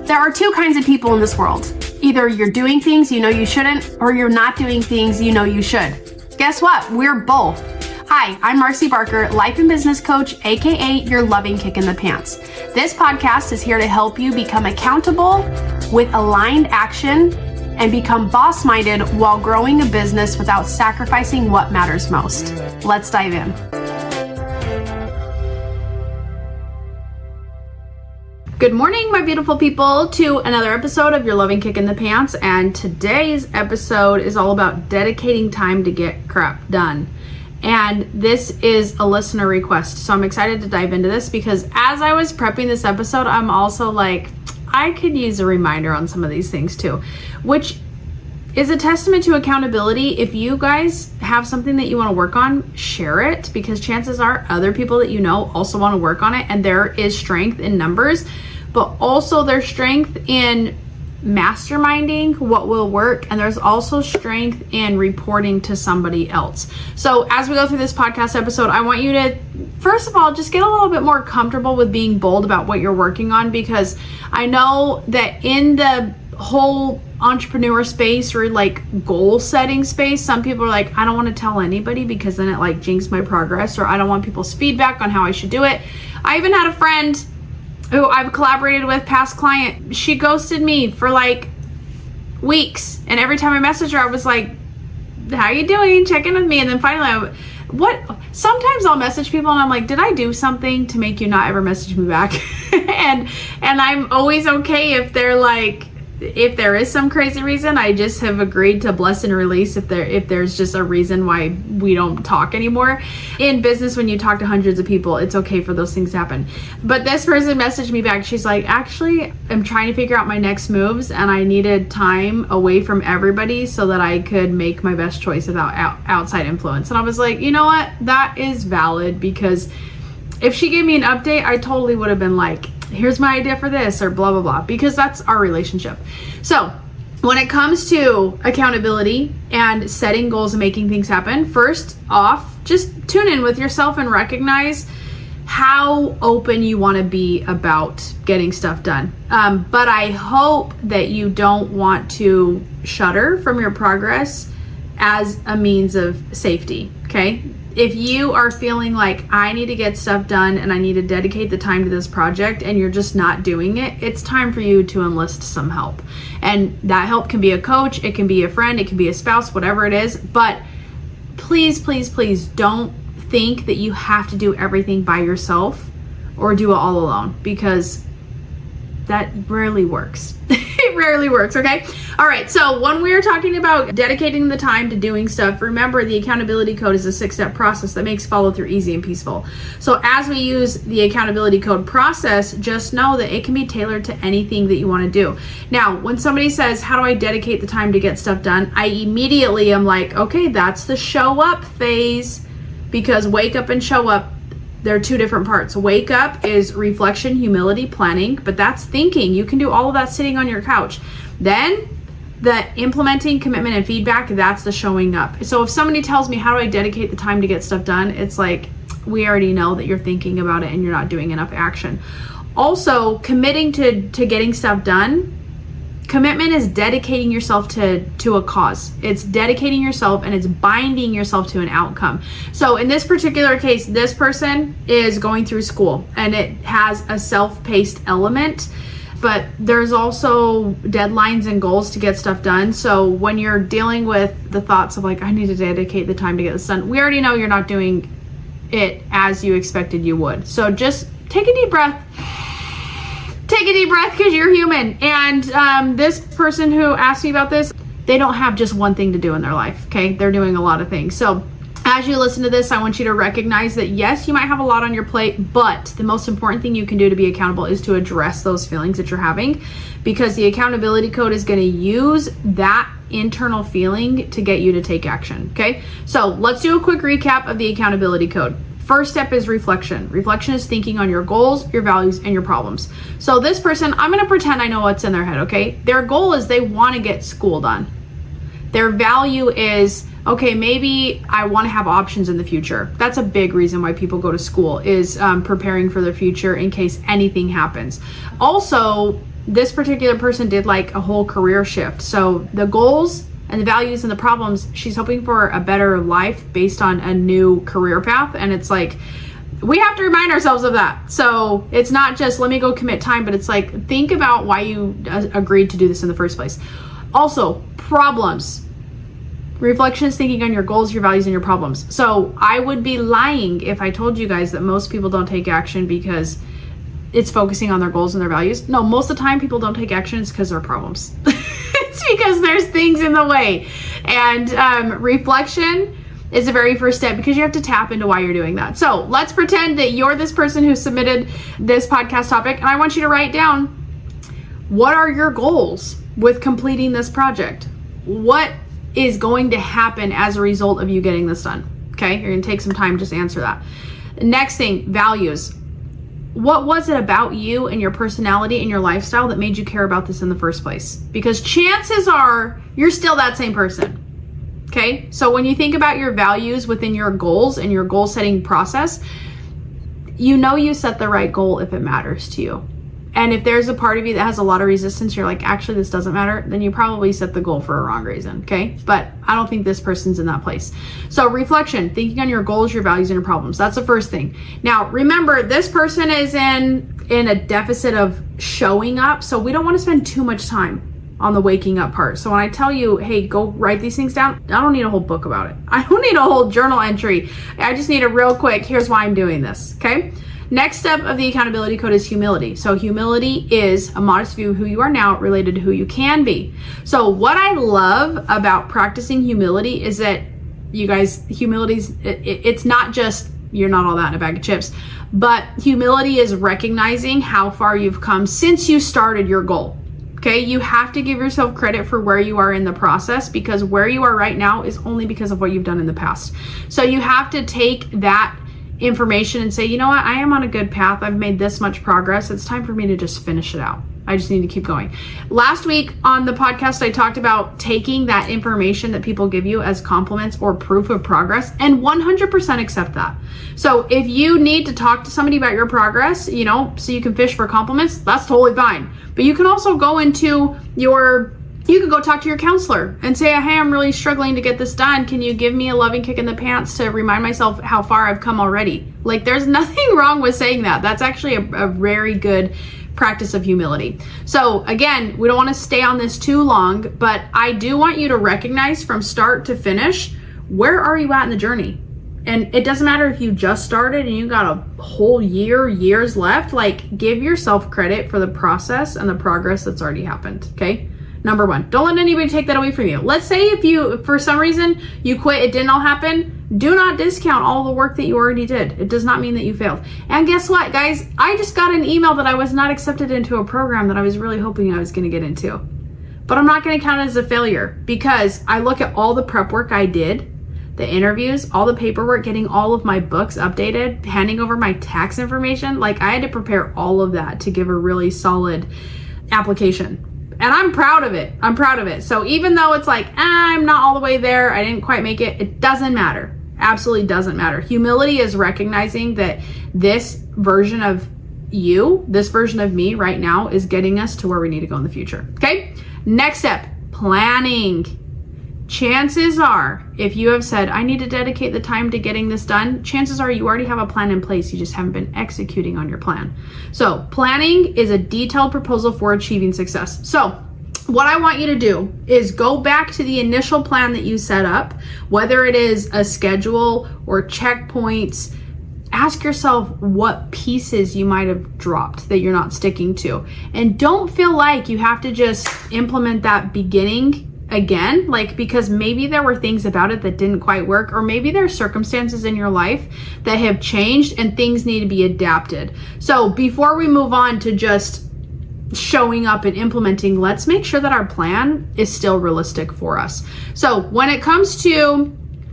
There are two kinds of people in this world. Either you're doing things you know you shouldn't, or you're not doing things you know you should. Guess what? We're both. Hi, I'm Marcy Barker, life and business coach, aka your loving kick in the pants. This podcast is here to help you become accountable with aligned action and become boss-minded while growing a business without sacrificing what matters most. Let's dive in. Good morning, my beautiful people, to another episode of Your Loving Kick in the Pants. And today's episode is all about dedicating time to get crap done. And this is a listener request. So I'm excited to dive into this because as I was prepping this episode, I'm also like, I could use a reminder on some of these things too, which is a testament to accountability. If you guys have something that you want to work on, share it, because chances are other people that you know also want to work on it, and there is strength in numbers, but also there's strength in masterminding what will work, and there's also strength in reporting to somebody else. So as we go through this podcast episode, I want you to, first of all, just get a little bit more comfortable with being bold about what you're working on, because I know that in the whole entrepreneur space or like goal setting space, some people are like, I don't want to tell anybody because then it like jinxes my progress, or I don't want people's feedback on how I should do it. I even had a friend who I've collaborated with, past client, she ghosted me for like weeks, and every time I messaged her I was like, how you doing, check in with me. And then finally sometimes I'll message people and I'm like, did I do something to make you not ever message me back? and I'm always okay if they're like, if there is some crazy reason. I just have agreed to bless and release if there's just a reason why we don't talk anymore. In business, when you talk to hundreds of people, it's okay for those things to happen. But this person messaged me back. She's like, actually, I'm trying to figure out my next moves and I needed time away from everybody so that I could make my best choice without outside influence. And I was like, you know what? That is valid, because if she gave me an update, I totally would have been like, here's my idea for this, or blah, blah, blah, because that's our relationship. So when it comes to accountability and setting goals and making things happen, first off, just tune in with yourself and recognize how open you want to be about getting stuff done. But I hope that you don't want to shudder from your progress as a means of safety, okay? If you are feeling like I need to get stuff done and I need to dedicate the time to this project and you're just not doing it, it's time for you to enlist some help. And that help can be a coach, it can be a friend, it can be a spouse, whatever it is. But please, please, please don't think that you have to do everything by yourself or do it all alone, because that rarely works. It rarely works, okay? All right, so when we're talking about dedicating the time to doing stuff, remember the accountability code is a 6-step process that makes follow through easy and peaceful. So as we use the accountability code process, just know that it can be tailored to anything that you want to do. Now, when somebody says, how do I dedicate the time to get stuff done? I immediately am like, okay, that's the show up phase, because wake up and show up, they're two different parts. Wake up is reflection, humility, planning, but that's thinking. You can do all of that sitting on your couch. Then the implementing, commitment, and feedback, that's the showing up. So if somebody tells me, how do I dedicate the time to get stuff done? It's like, we already know that you're thinking about it and you're not doing enough action. Also, committing to getting stuff done. Commitment is dedicating yourself to a cause. It's dedicating yourself and it's binding yourself to an outcome. So in this particular case, this person is going through school and it has a self-paced element, but there's also deadlines and goals to get stuff done. So when you're dealing with the thoughts of like, I need to dedicate the time to get this done, we already know you're not doing it as you expected you would. So just take a deep breath. Take a deep breath, because you're human. And this person who asked me about this, they don't have just one thing to do in their life, okay? They're doing a lot of things. So as you listen to this, I want you to recognize that yes, you might have a lot on your plate, but the most important thing you can do to be accountable is to address those feelings that you're having, because the accountability code is going to use that internal feeling to get you to take action, okay? So let's do a quick recap of the accountability code. First step is reflection. Reflection is thinking on your goals, your values, and your problems. So this person, I'm going to pretend I know what's in their head, okay? Their goal is they want to get school done. Their value is, okay, maybe I want to have options in the future. That's a big reason why people go to school, is preparing for their future in case anything happens. Also, this particular person did like a whole career shift. So the goals and the values and the problems, she's hoping for a better life based on a new career path. And it's like, we have to remind ourselves of that. So it's not just let me go commit time, but it's like, think about why you agreed to do this in the first place. Also, problems. Reflection is thinking on your goals, your values, and your problems. So I would be lying if I told you guys that most people don't take action because it's focusing on their goals and their values. No, most of the time people don't take action is because there are problems. It's because there's things in the way. And reflection is the very first step because you have to tap into why you're doing that. So let's pretend that you're this person who submitted this podcast topic, and I want you to write down, what are your goals with completing this project? What is going to happen as a result of you getting this done? Okay, you're gonna take some time just to answer that. Next thing, values. What was it about you and your personality and your lifestyle that made you care about this in the first place? Because chances are you're still that same person. Okay, so when you think about your values within your goals and your goal setting process, you know you set the right goal if it matters to you. And if there's a part of you that has a lot of resistance, you're like, actually, this doesn't matter, then you probably set the goal for a wrong reason, okay? But I don't think this person's in that place. So reflection, thinking on your goals, your values, and your problems. That's the first thing. Now, remember, this person is in a deficit of showing up, so we don't want to spend too much time on the waking up part. So when I tell you, hey, go write these things down, I don't need a whole book about it. I don't need a whole journal entry. I just need a real quick, here's why I'm doing this, okay? Next step of the accountability code is humility. So humility is a modest view of who you are now related to who you can be. So what I love about practicing humility is that, you guys, it's not just you're not all that in a bag of chips, but humility is recognizing how far you've come since you started your goal. Okay, you have to give yourself credit for where you are in the process, because where you are right now is only because of what you've done in the past. So you have to take that information and say, you know what, I am on a good path. I've made this much progress. It's time for me to just finish it out. I just need to keep going. Last week on the podcast, I talked about taking that information that people give you as compliments or proof of progress and 100% accept that. So if you need to talk to somebody about your progress, so you can fish for compliments, that's totally fine. But you can also go you could go talk to your counselor and say, hey, I'm really struggling to get this done. Can you give me a loving kick in the pants to remind myself how far I've come already? Like, there's nothing wrong with saying that. That's actually a very good practice of humility. So again, we don't want to stay on this too long, but I do want you to recognize from start to finish, where are you at in the journey? And it doesn't matter if you just started and you got a whole years left, like, give yourself credit for the process and the progress that's already happened, okay? Number one, don't let anybody take that away from you. Let's say if you, for some reason, you quit, it didn't all happen, do not discount all the work that you already did. It does not mean that you failed. And guess what, guys? I just got an email that I was not accepted into a program that I was really hoping I was going to get into. But I'm not going to count it as a failure, because I look at all the prep work I did, the interviews, all the paperwork, getting all of my books updated, handing over my tax information. Like, I had to prepare all of that to give a really solid application. And I'm proud of it. I'm proud of it. So even though it's like, I'm not all the way there, I didn't quite make it, it doesn't matter. Absolutely doesn't matter. Humility is recognizing that this version of you, this version of me right now, is getting us to where we need to go in the future. Okay? Next step, planning. Chances are, if you have said, I need to dedicate the time to getting this done, chances are you already have a plan in place. You just haven't been executing on your plan. So planning is a detailed proposal for achieving success. So what I want you to do is go back to the initial plan that you set up, whether it is a schedule or checkpoints. Ask yourself what pieces you might have dropped that you're not sticking to. And don't feel like you have to just implement that beginning again, like, because maybe there were things about it that didn't quite work, or maybe there are circumstances in your life that have changed and things need to be adapted. So before we move on to just showing up and implementing, let's make sure that our plan is still realistic for us. So when it comes to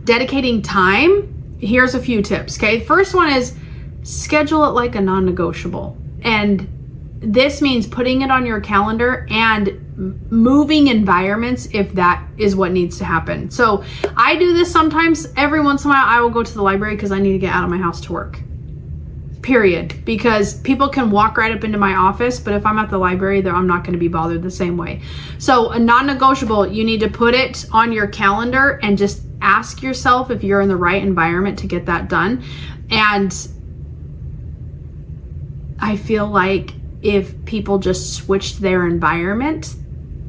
dedicating time, here's a few tips, okay? First one is schedule it like a non-negotiable. And this means putting it on your calendar and moving environments if that is what needs to happen. So I do this sometimes. Every once in a while, I will go to the library because I need to get out of my house to work. period, because people can walk right up into my office, but if I'm at the library, I'm not going to be bothered the same way. So a non-negotiable, you need to put it on your calendar and just ask yourself if you're in the right environment to get that done. And I feel like if people just switched their environment,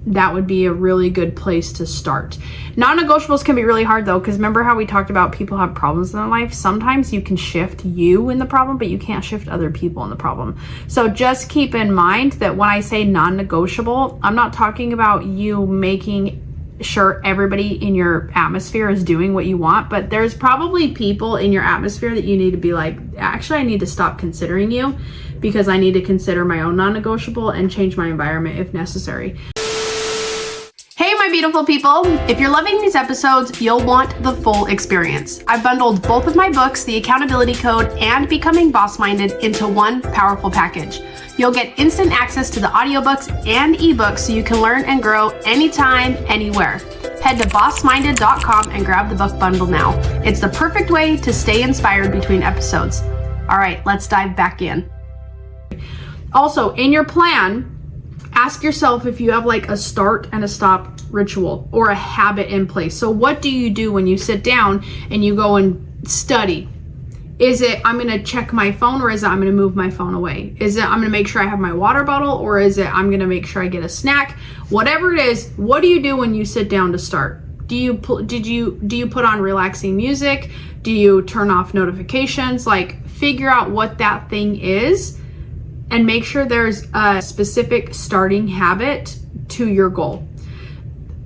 that would be a really good place to start. Non-negotiables can be really hard though, because remember how we talked about people have problems in their life? Sometimes you can shift you in the problem, but you can't shift other people in the problem. So just keep in mind that when I say non-negotiable, I'm not talking about you making sure everybody in your atmosphere is doing what you want, but there's probably people in your atmosphere that you need to be like, actually, I need to stop considering you because I need to consider my own non-negotiable and change my environment if necessary. Hey, my beautiful people. If you're loving these episodes, you'll want the full experience. I've bundled both of my books, The Accountability Code and Becoming Boss Minded, into one powerful package. You'll get instant access to the audiobooks and ebooks so you can learn and grow anytime, anywhere. Head to bossminded.com and grab the book bundle now. It's the perfect way to stay inspired between episodes. All right, let's dive back in. Also, in your plan, ask yourself if you have like a start and a stop ritual or a habit in place. So what do you do when you sit down and you go and study? Is it I'm going to check my phone, or is it I'm going to move my phone away? Is it I'm going to make sure I have my water bottle, or is it I'm going to make sure I get a snack? Whatever it is, what do you do when you sit down to start? Do you put on relaxing music? Do you turn off notifications? Like, figure out what that thing is and make sure there's a specific starting habit to your goal.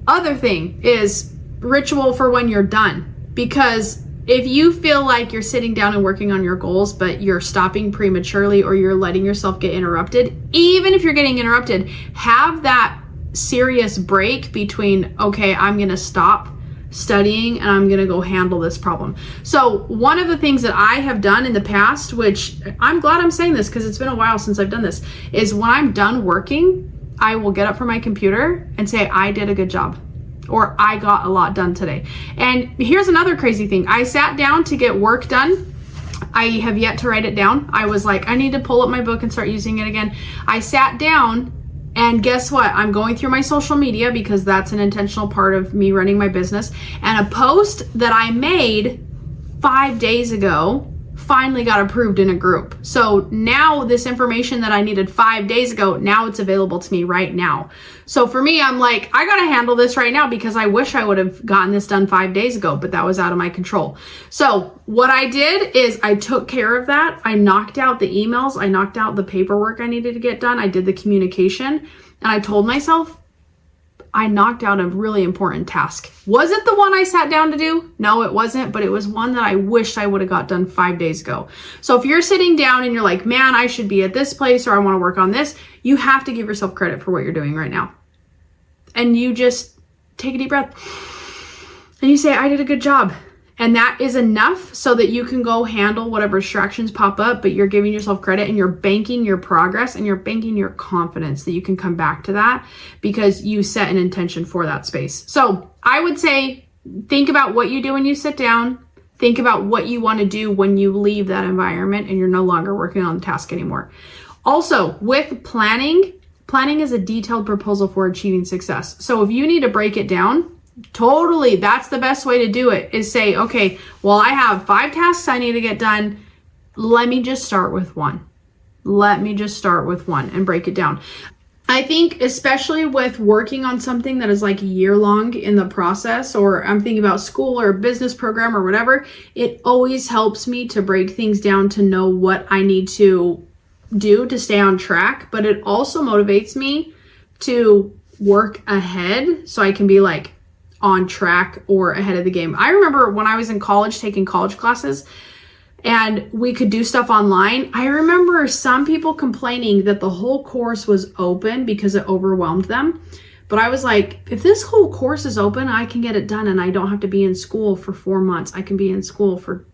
Other thing is ritual for when you're done, because if you feel like you're sitting down and working on your goals, but you're stopping prematurely or you're letting yourself get interrupted, even if you're getting interrupted, have that serious break between, okay, I'm going to stop studying and I'm going to go handle this problem. So one of the things that I have done in the past, which I'm glad I'm saying this because it's been a while since I've done this, is when I'm done working, I will get up from my computer and say, I did a good job, or I got a lot done today. And here's another crazy thing. I sat down to get work done. I have yet to write it down. I was like, I need to pull up my book and start using it again. I sat down, and guess what? I'm going through my social media because that's an intentional part of me running my business. And a post that I made 5 days ago finally got approved in a group. So now this information that I needed 5 days ago, now it's available to me right now. So for me, I'm like, I got to handle this right now because I wish I would have gotten this done 5 days ago, but that was out of my control. So what I did is I took care of that. I knocked out the emails. I knocked out the paperwork I needed to get done. I did the communication, and I told myself, I knocked out a really important task. Was it the one I sat down to do? No, it wasn't, but it was one that I wished I would have got done 5 days ago. So if you're sitting down and you're like, man, I should be at this place, or I want to work on this, you have to give yourself credit for what you're doing right now. And you just take a deep breath and you say, I did a good job. And that is enough so that you can go handle whatever distractions pop up, but you're giving yourself credit and you're banking your progress and you're banking your confidence that you can come back to that because you set an intention for that space. So I would say, think about what you do when you sit down. Think about what you want to do when you leave that environment and you're no longer working on the task anymore. Also, with planning is a detailed proposal for achieving success. So if you need to break it down, totally, that's the best way to do it, is say, okay, well, I have 5 tasks I need to get done. Let me just start with one. Let me just start with one and break it down. I think especially with working on something that is like a year long in the process, or I'm thinking about school or business program or whatever, it always helps me to break things down to know what I need to do to stay on track. But it also motivates me to work ahead so I can be like on track or ahead of the game. I remember when I was in college taking college classes and we could do stuff online. I remember some people complaining that the whole course was open because it overwhelmed them. But I was like, if this whole course is open, I can get it done and I don't have to be in school for 4 months. I can be in school for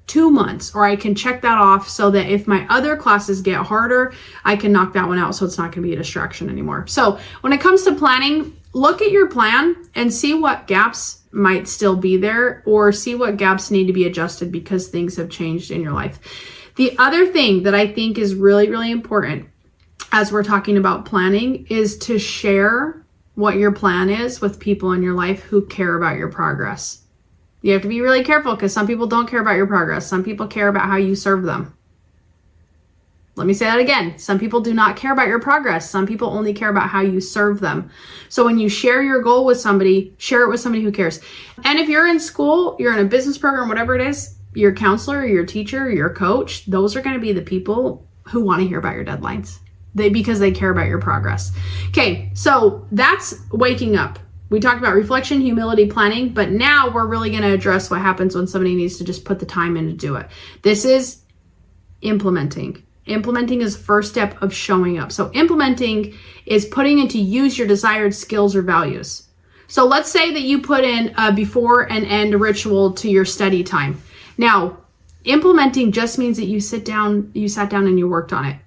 2 months, or I can check that off so that if my other classes get harder, I can knock that one out so it's not going to be a distraction anymore. So when it comes to planning, look at your plan and see what gaps might still be there, or see what gaps need to be adjusted because things have changed in your life. The other thing that I think is really, really important as we're talking about planning is to share what your plan is with people in your life who care about your progress. You have to be really careful because some people don't care about your progress. Some people care about how you serve them. Let me say that again. Some people do not care about your progress. Some people only care about how you serve them. So when you share your goal with somebody, share it with somebody who cares. And if you're in school, you're in a business program, whatever it is, your counselor, your teacher, your coach, those are going to be the people who want to hear about your deadlines. Because they care about your progress. Okay, so that's waking up. We talked about reflection, humility, planning, but now we're really going to address what happens when somebody needs to just put the time in to do it. This is implementing. Implementing is the first step of showing up. So implementing is putting into use your desired skills or values. So let's say that you put in a before and end ritual to your study time. Now, implementing just means that you sat down and you worked on it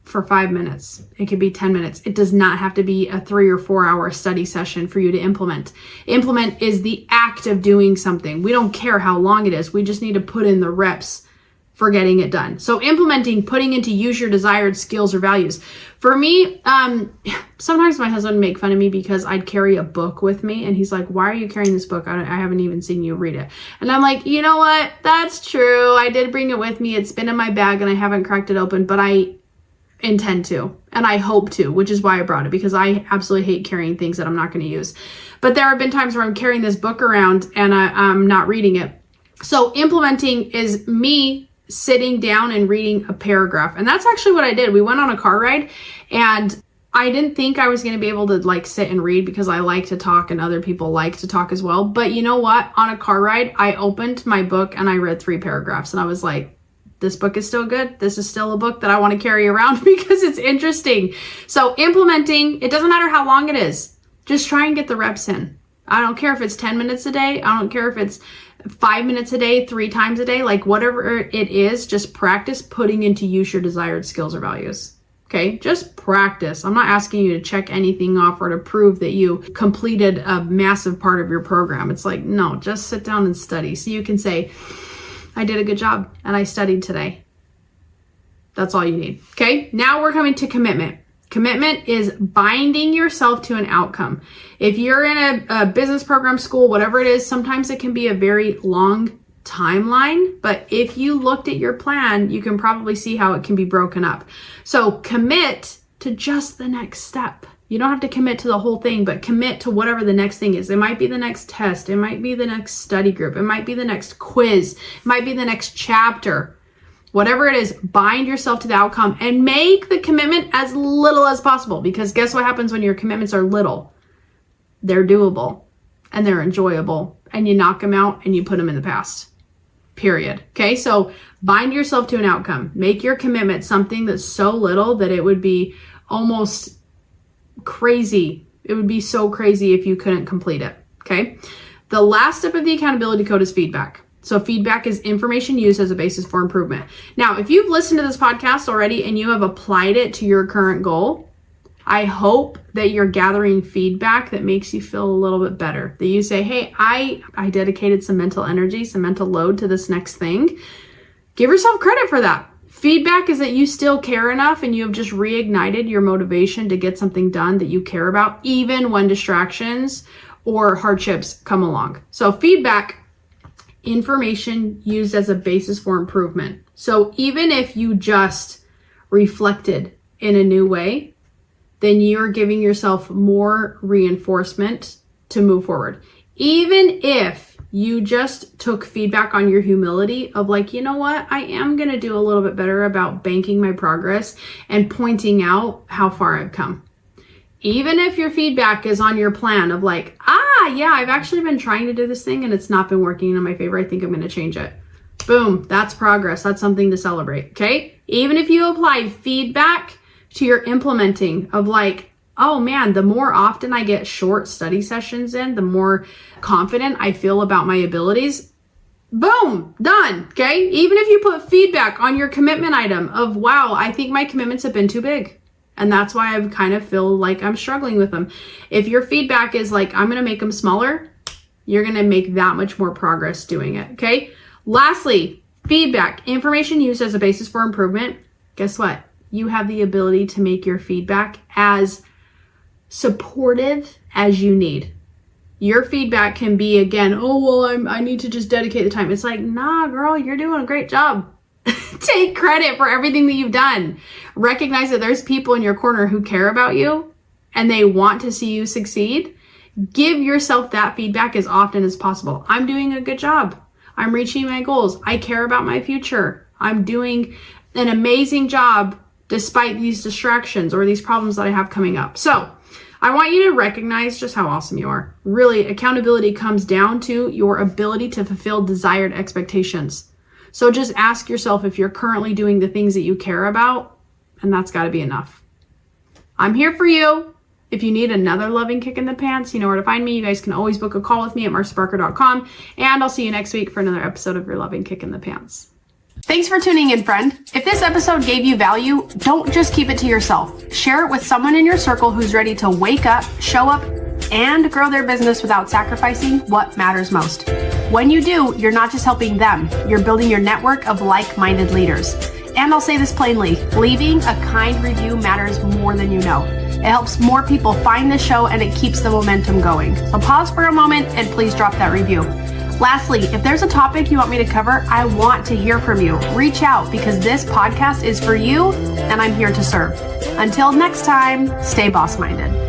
for 5 minutes. It could be 10 minutes. It does not have to be a 3 or 4 hour study session for you to implement. Implement is the act of doing something. We don't care how long it is. We just need to put in the reps for getting it done. So implementing, putting into use your desired skills or values. For me, sometimes my husband would make fun of me because I'd carry a book with me and he's like, why are you carrying this book? I haven't even seen you read it. And I'm like, you know what? That's true. I did bring it with me. It's been in my bag and I haven't cracked it open, but I intend to, and I hope to, which is why I brought it, because I absolutely hate carrying things that I'm not going to use. But there have been times where I'm carrying this book around and I'm not reading it. So implementing is me sitting down and reading a paragraph. And that's actually what I did. We went on a car ride and I didn't think I was going to be able to like sit and read because I like to talk and other people like to talk as well. But you know what? On a car ride, I opened my book and I read 3 paragraphs and I was like, this book is still good. This is still a book that I want to carry around because it's interesting. So implementing, it doesn't matter how long it is. Just try and get the reps in. I don't care if it's 10 minutes a day. I don't care if it's 5 minutes a day, 3 times a day, like whatever it is, just practice putting into use your desired skills or values. Okay, just practice. I'm not asking you to check anything off or to prove that you completed a massive part of your program. It's like, no, just sit down and study. So you can say, I did a good job and I studied today. That's all you need. Okay, now we're coming to commitment. Commitment is binding yourself to an outcome. If you're in a business program, school, whatever it is, sometimes it can be a very long timeline, but if you looked at your plan, you can probably see how it can be broken up. So commit to just the next step. You don't have to commit to the whole thing, but commit to whatever the next thing is. It might be the next test. It might be the next study group. It might be the next quiz. It might be the next chapter. Whatever it is, bind yourself to the outcome and make the commitment as little as possible, because guess what happens when your commitments are little? They're doable and they're enjoyable and you knock them out and you put them in the past. Period. Okay, so bind yourself to an outcome. Make your commitment something that's so little that it would be almost crazy. It would be so crazy if you couldn't complete it. Okay, the last step of the accountability code is feedback. So feedback is information used as a basis for improvement. Now, if you've listened to this podcast already and you have applied it to your current goal, I hope that you're gathering feedback that makes you feel a little bit better. That you say, hey, I dedicated some mental energy, some mental load to this next thing. Give yourself credit for that. Feedback is that you still care enough and you have just reignited your motivation to get something done that you care about, even when distractions or hardships come along. So feedback, information used as a basis for improvement. So even if you just reflected in a new way, then you're giving yourself more reinforcement to move forward. Even if you just took feedback on your humility of like, you know what, I am going to do a little bit better about banking my progress and pointing out how far I've come. Even if your feedback is on your plan of like, yeah, I've actually been trying to do this thing and it's not been working in my favor. I think I'm going to change it. Boom, that's progress. That's something to celebrate. Okay. Even if you applied feedback to your implementing of like, oh man, the more often I get short study sessions in, the more confident I feel about my abilities. Boom, done. Okay. Even if you put feedback on your commitment item of, wow, I think my commitments have been too big. And that's why I kind of feel like I'm struggling with them. If your feedback is like, I'm going to make them smaller, you're going to make that much more progress doing it. Okay. Lastly, Feedback, information used as a basis for improvement. Guess what? You have the ability to make your feedback as supportive as you need. Your feedback can be, again, oh, well, I need to just dedicate the time. It's like, nah, girl, you're doing a great job. Take credit for everything that you've done. Recognize that there's people in your corner who care about you and they want to see you succeed. Give yourself that feedback as often as possible. I'm doing a good job. I'm reaching my goals. I care about my future. I'm doing an amazing job despite these distractions or these problems that I have coming up. So I want you to recognize just how awesome you are. Really, accountability comes down to your ability to fulfill desired expectations. So just ask yourself if you're currently doing the things that you care about, and that's got to be enough. I'm here for you. If you need another loving kick in the pants, you know where to find me. You guys can always book a call with me at marciabarker.com, and I'll see you next week for another episode of Your Loving Kick in the Pants. Thanks for tuning in, friend. If this episode gave you value, don't just keep it to yourself. Share it with someone in your circle who's ready to wake up, show up, and grow their business without sacrificing what matters most. When you do, you're not just helping them, you're building your network of like-minded leaders. And I'll say this plainly, leaving a kind review matters more than you know. It helps more people find the show and it keeps the momentum going. So pause for a moment and please drop that review. Lastly, if there's a topic you want me to cover, I want to hear from you. Reach out because this podcast is for you and I'm here to serve. Until next time, stay boss-minded.